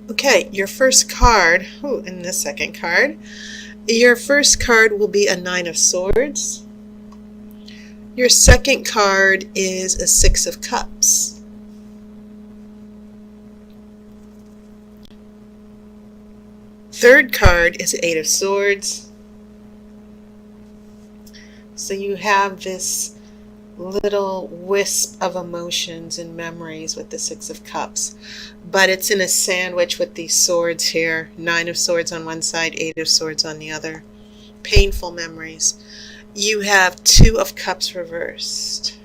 Okay, your first card, and the second card, your first card will be a Nine of Swords. Your second card is a Six of Cups. Third card is Eight of Swords. So you have this little wisp of emotions and memories with the Six of Cups, but it's in a sandwich with these swords here. Nine of Swords on one side, Eight of Swords on the other. Painful memories. You have Two of Cups reversed.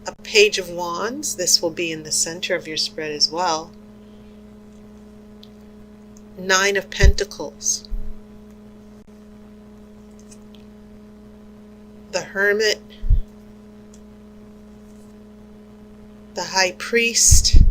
A Page of Wands. This will be in the center of your spread as well. Nine of Pentacles. The Hermit. The High Priest.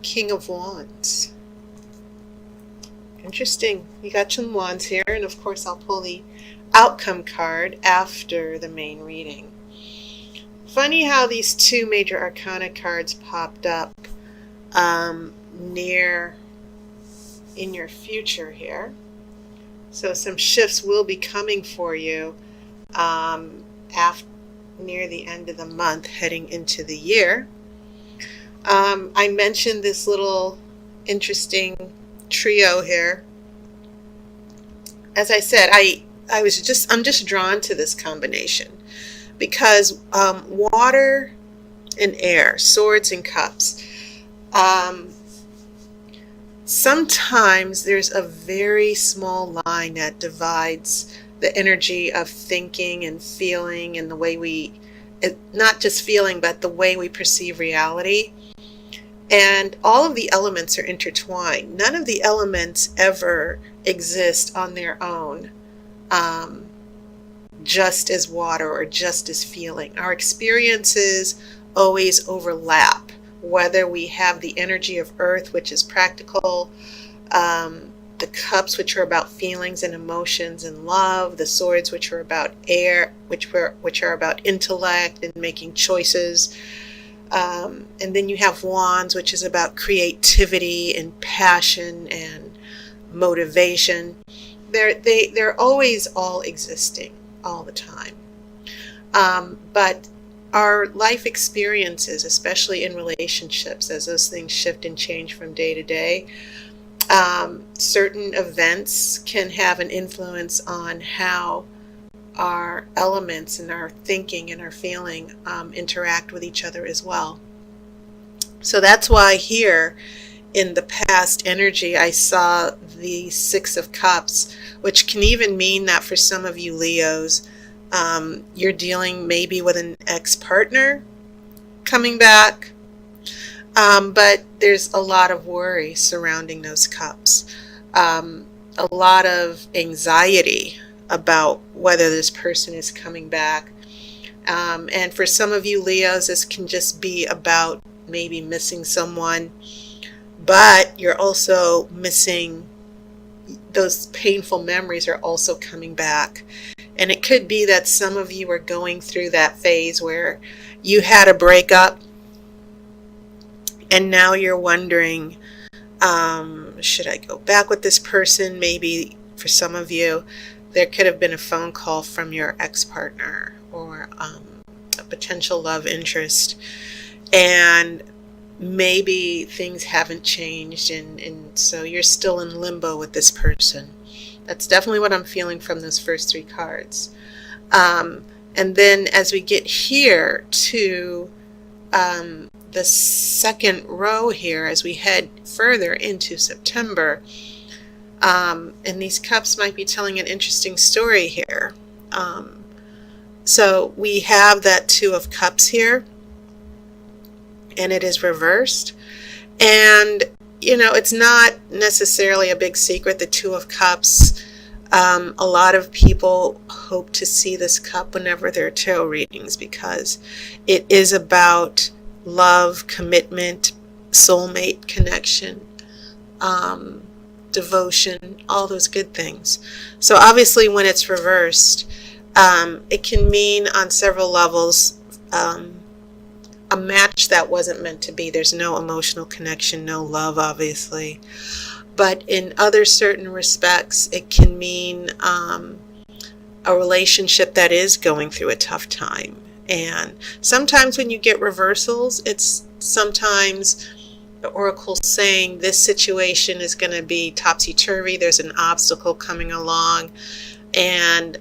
King of Wands. Interesting. You got some wands here, and of course I'll pull the outcome card after the main reading. Funny how these two major arcana cards popped up near in your future here. So some shifts will be coming for you near the end of the month, heading into the year. I mentioned this little interesting trio here. As I said, I'm just drawn to this combination because water and air, swords and cups. Sometimes there's a very small line that divides the energy of thinking and feeling and the way not just feeling, but the way we perceive reality. And all of the elements are intertwined. None of the elements ever exist on their own, just as water or just as feeling. Our experiences always overlap, whether we have the energy of earth, which is practical, the cups, which are about feelings and emotions and love, the swords, which are about air, which are about intellect and making choices. And then you have wands, which is about creativity and passion and motivation. They're always all existing all the time. But our life experiences, especially in relationships, as those things shift and change from day to day, certain events can have an influence on how our elements and our thinking and our feeling interact with each other as well. So that's why here in the past energy I saw the Six of Cups, which can even mean that for some of you Leos, you're dealing maybe with an ex-partner coming back, but there's a lot of worry surrounding those cups, a lot of anxiety about whether this person is coming back. And for some of you Leos, this can just be about maybe missing someone, but you're also missing, those painful memories are also coming back. And it could be that some of you are going through that phase where you had a breakup and now you're wondering, should I go back with this person? Maybe for some of you, there could have been a phone call from your ex-partner or a potential love interest, and maybe things haven't changed, and so you're still in limbo with this person. That's definitely what I'm feeling from those first three cards. And then as we get here to the second row here, as we head further into September, and these cups might be telling an interesting story here. So we have that Two of Cups here, and it is reversed. And, it's not necessarily a big secret, the Two of Cups. A lot of people hope to see this cup whenever there are tarot readings because it is about love, commitment, soulmate connection, devotion, all those good things. So obviously when it's reversed, it can mean on several levels a match that wasn't meant to be. There's no emotional connection, no love, obviously. But in other certain respects, it can mean a relationship that is going through a tough time. And sometimes when you get reversals, it's sometimes the oracle saying this situation is going to be topsy-turvy. There's an obstacle coming along, and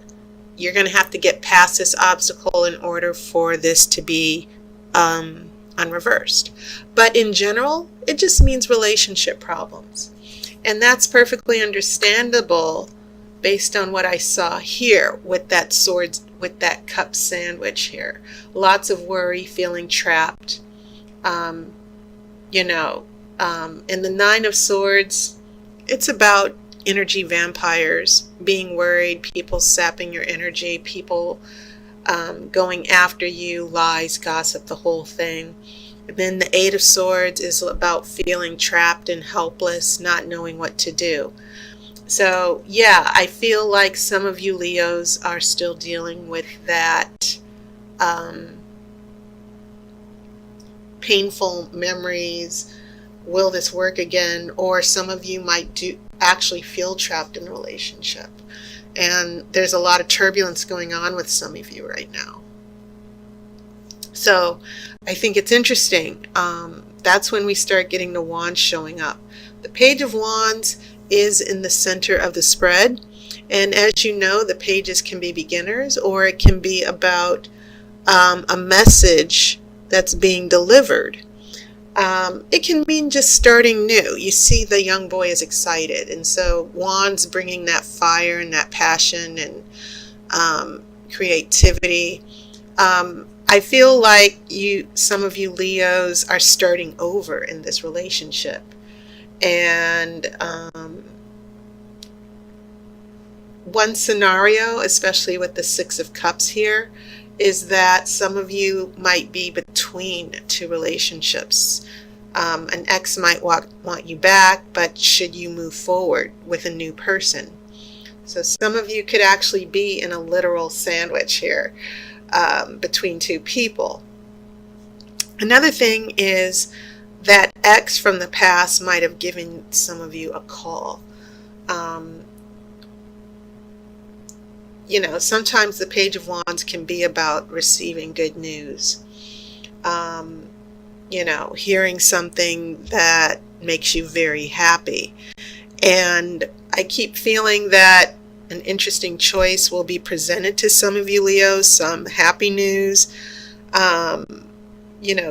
you're going to have to get past this obstacle in order for this to be unreversed. But in general, it just means relationship problems. And that's perfectly understandable based on what I saw here with that sword, with that cup sandwich here. Lots of worry, feeling trapped. In the Nine of Swords, it's about energy vampires, being worried, people sapping your energy, people going after you, lies, gossip, the whole thing. And then the Eight of Swords is about feeling trapped and helpless, not knowing what to do. So yeah, I feel like some of you Leos are still dealing with that painful memories. Will this work again? Or some of you might actually feel trapped in a relationship. And there's a lot of turbulence going on with some of you right now. So I think it's interesting. That's when we start getting the wands showing up. The Page of Wands is in the center of the spread. And as you know, the pages can be beginners, or it can be about a message that's being delivered. It can mean just starting new. You see the young boy is excited, and so wands bringing that fire and that passion and creativity. I feel like some of you Leos are starting over in this relationship, and one scenario, especially with the Six of Cups here, is that some of you might be between two relationships. An ex might want you back, but should you move forward with a new person? So some of you could actually be in a literal sandwich here between two people. Another thing is that ex from the past might have given some of you a call. Sometimes the Page of Wands can be about receiving good news. Hearing something that makes you very happy. And I keep feeling that an interesting choice will be presented to some of you Leos, some happy news.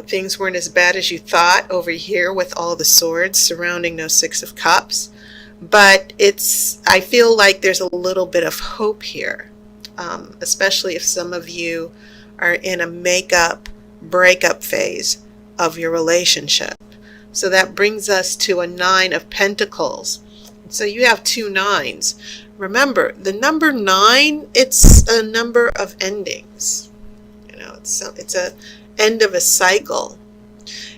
Things weren't as bad as you thought over here with all the swords surrounding those Six of Cups. But I feel like there's a little bit of hope here, especially if some of you are in a breakup phase of your relationship. So that brings us to a Nine of Pentacles. So you have two nines. Remember, the number 9, it's a number of endings. It's a end of a cycle.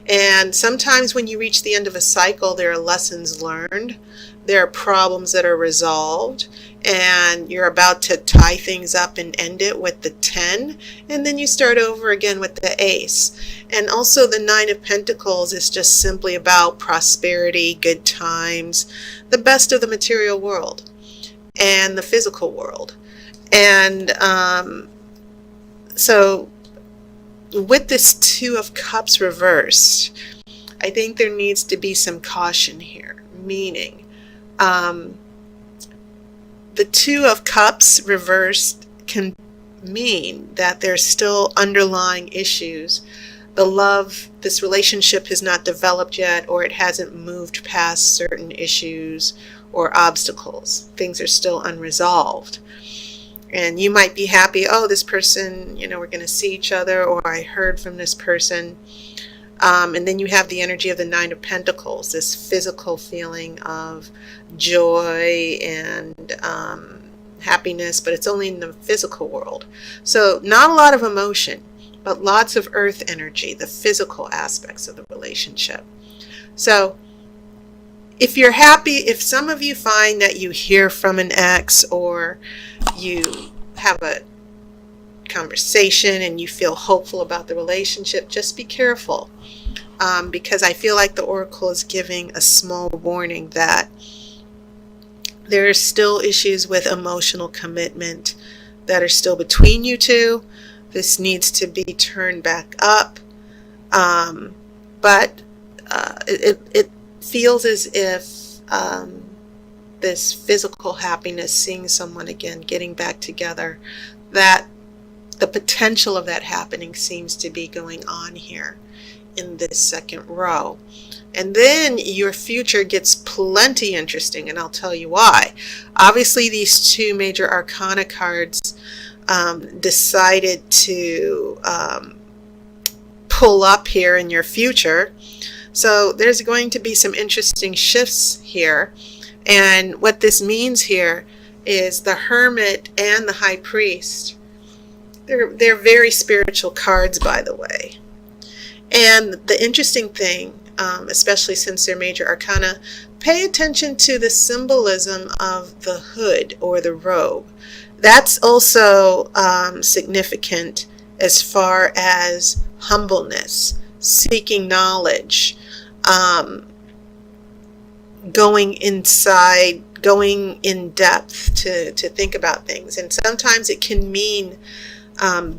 And sometimes when you reach the end of a cycle, there are lessons learned. There are problems that are resolved, and you're about to tie things up and end it with the 10, and then you start over again with the Ace. And also the Nine of Pentacles is just simply about prosperity, good times, the best of the material world and the physical world. And so with this Two of Cups reversed, I think there needs to be some caution here, meaning the Two of Cups reversed can mean that there's still underlying issues. This relationship has not developed yet, or it hasn't moved past certain issues or obstacles. Things are still unresolved. And you might be happy, oh, this person, we're going to see each other, or I heard from this person. And then you have the energy of the Nine of Pentacles, this physical feeling of joy and happiness, but it's only in the physical world. So not a lot of emotion, but lots of earth energy, the physical aspects of the relationship. So if you're happy, if some of you find that you hear from an ex, or you have a conversation and you feel hopeful about the relationship, just be careful. Because I feel like the Oracle is giving a small warning that there are still issues with emotional commitment that are still between you two. This needs to be turned back up. But it feels as if this physical happiness, seeing someone again, getting back together, that the potential of that happening seems to be going on here in this second row. And then your future gets plenty interesting, and I'll tell you why. Obviously, these two major arcana cards decided to pull up here in your future. So there's going to be some interesting shifts here. And what this means here is the Hermit and the High Priest. They're very spiritual cards, by the way. And the interesting thing, especially since they're major arcana, pay attention to the symbolism of the hood or the robe. That's also significant as far as humbleness, seeking knowledge, going inside, going in depth to think about things. And sometimes it can mean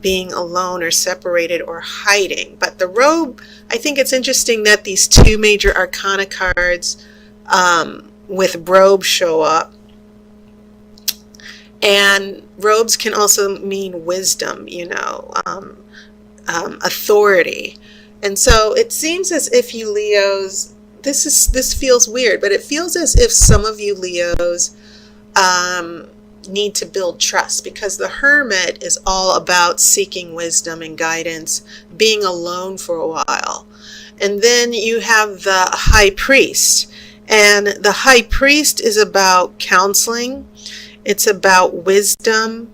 being alone or separated or hiding. But the robe, I think it's interesting that these two major arcana cards with robe show up. And robes can also mean wisdom, authority. And so it seems as if you Leos, this feels weird, but it feels as if some of you Leos need to build trust, because the Hermit is all about seeking wisdom and guidance, being alone for a while. And then you have the High Priest, and the High Priest is about counseling. It's about wisdom.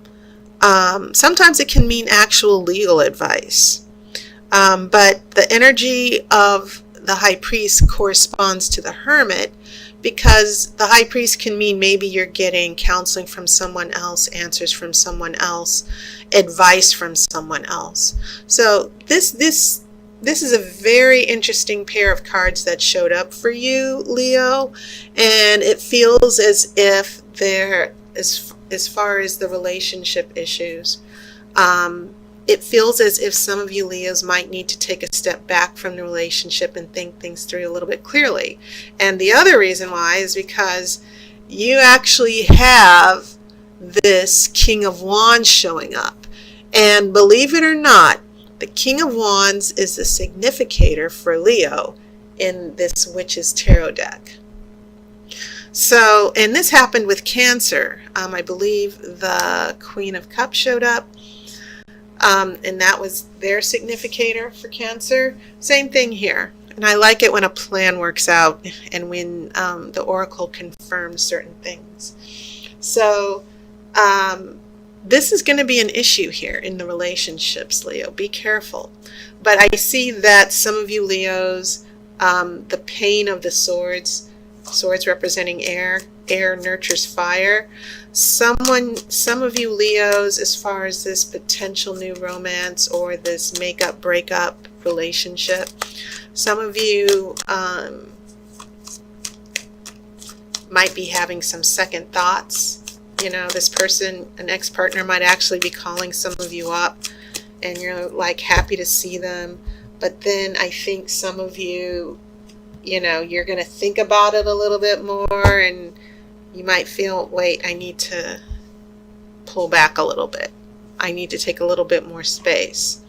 Sometimes it can mean actual legal advice. But the energy of the High Priest corresponds to the Hermit, because the High Priest can mean maybe you're getting counseling from someone else, answers from someone else, advice from someone else. So this is a very interesting pair of cards that showed up for you, Leo, and it feels as if they're, as far as the relationship issues, it feels as if some of you Leos might need to take a step back from the relationship and think things through a little bit clearly. And the other reason why is because you actually have this King of Wands showing up. And believe it or not, the King of Wands is the significator for Leo in this Witch's Tarot deck. So, and this happened with Cancer. I believe the Queen of Cups showed up. And that was their significator for Cancer. Same thing here. And I like it when a plan works out and when the Oracle confirms certain things. So this is going to be an issue here in the relationships, Leo. Be careful. But I see that some of you Leos, the pain of the swords representing air nurtures fire. Some of you Leos, as far as this potential new romance or this make-up breakup relationship, some of you might be having some second thoughts. This person, an ex-partner, might actually be calling some of you up and you're like happy to see them. But then I think some of you, you're going to think about it a little bit more, and you might feel, wait, I need to pull back a little bit. I need to take a little bit more space.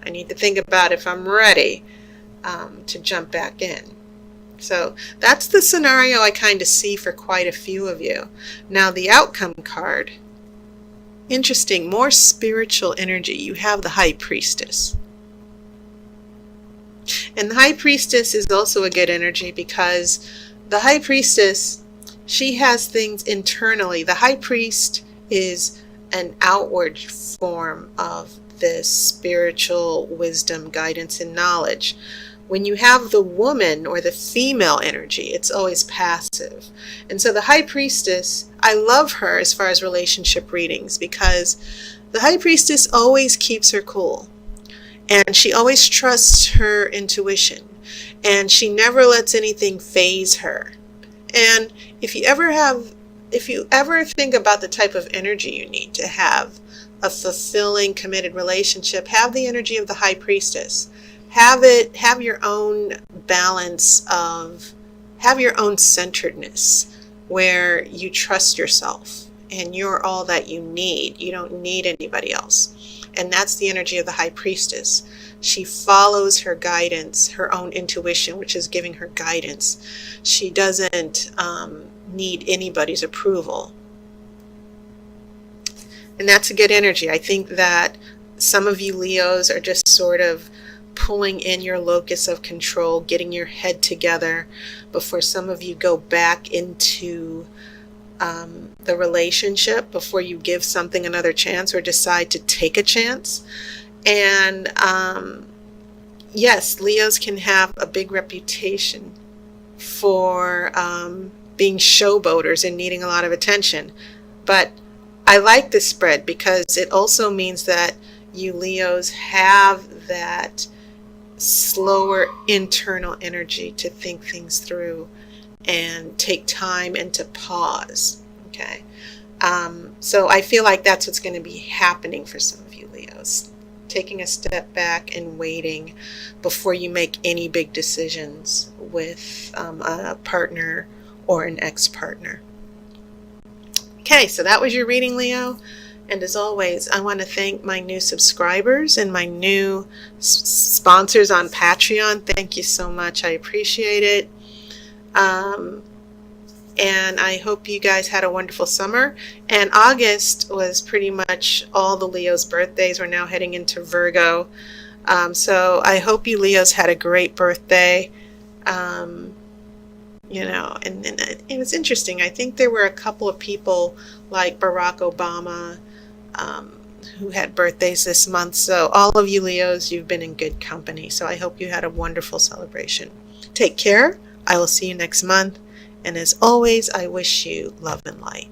I need to think about if I'm ready to jump back in. So that's the scenario I kind of see for quite a few of you. Now the outcome card, interesting, more spiritual energy. You have the High Priestess. And the High Priestess is also a good energy, because the High Priestess, she has things internally. The High Priest is an outward form of this spiritual wisdom, guidance, and knowledge. When you have the woman or the female energy, it's always passive. And so the High Priestess, I love her as far as relationship readings, because The high priestess always keeps her cool, and she always trusts her intuition, and she never lets anything phase her. And if you ever think about the type of energy you need to have a fulfilling, committed relationship, have the energy of the high priestess. Have your own balance of, have your own centeredness where you trust yourself and you're all that you need. You don't need anybody else. And that's the energy of the high priestess. She follows her guidance, her own intuition, which is giving her guidance. She doesn't need anybody's approval. And that's a good energy. I think that some of you Leos are just sort of pulling in your locus of control, getting your head together before some of you go back into the relationship, before you give something another chance or decide to take a chance. And yes, Leos can have a big reputation for being showboaters and needing a lot of attention. But I like this spread because it also means that you Leos have that slower internal energy to think things through and take time and to pause. Okay. So I feel like that's what's going to be happening for some of you Leos. Taking a step back and waiting before you make any big decisions with a partner or an ex-partner. Okay, so that was your reading, Leo. And as always, I want to thank my new subscribers and my new sponsors on Patreon. Thank you so much. I appreciate it. And I hope you guys had a wonderful summer. And August was pretty much all the Leos' birthdays. We're now heading into Virgo. So I hope you Leos had a great birthday. You know, and it was interesting. I think there were a couple of people like Barack Obama who had birthdays this month. So all of you Leos, you've been in good company. So I hope you had a wonderful celebration. Take care. I will see you next month. And as always, I wish you love and light.